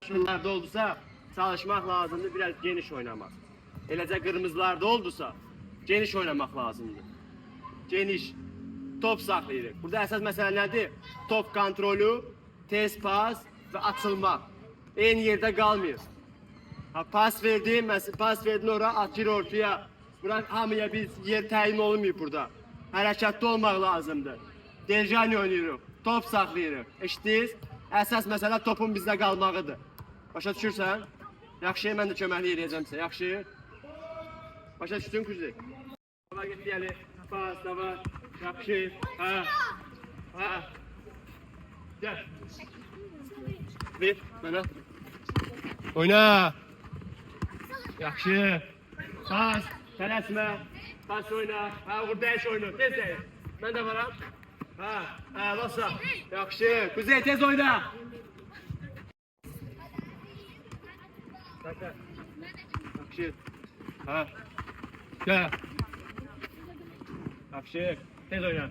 Şunlarda oldusa çalışmak lazımdır, biraz geniş oynamak. Eləcə qırmızılarda oldusa geniş oynamak lazımdır. Geniş top saxlayırıq. Burada əsas məsələ nədir? Top kontrolü, tez pas və açılmaq. Eyni yerdə qalmıyor. Ha, pas verdin ora, atır ortaya. Bura hamıya bir yer təyin olmuyor burada. Hərəkətli olmaq lazımdır. Dejani oynayırıq, top saxlayırıq. Eşitdiniz? Əsas məsələ topun bizdə qalmağıdır. Başa düşürsən? Yaxşı, mən də köməkli eləyəcəm sizə. Yaxşı. Başa düşdün Kuzey? Hava getdi yəni. Pas, dava. Yaxşı. Ha. Ha. Gəl. Ver, mənə. Oyna. Yaxşı. Pas, tələsmə. Pas oyna. Ha, burada iş oyna. Tez deyil. Mən də varam. Ha, basa. Yaxşı. Kuzey, tez oyna. Yaxşı. Ha. Gəl. Yaxşı. Tez oyna.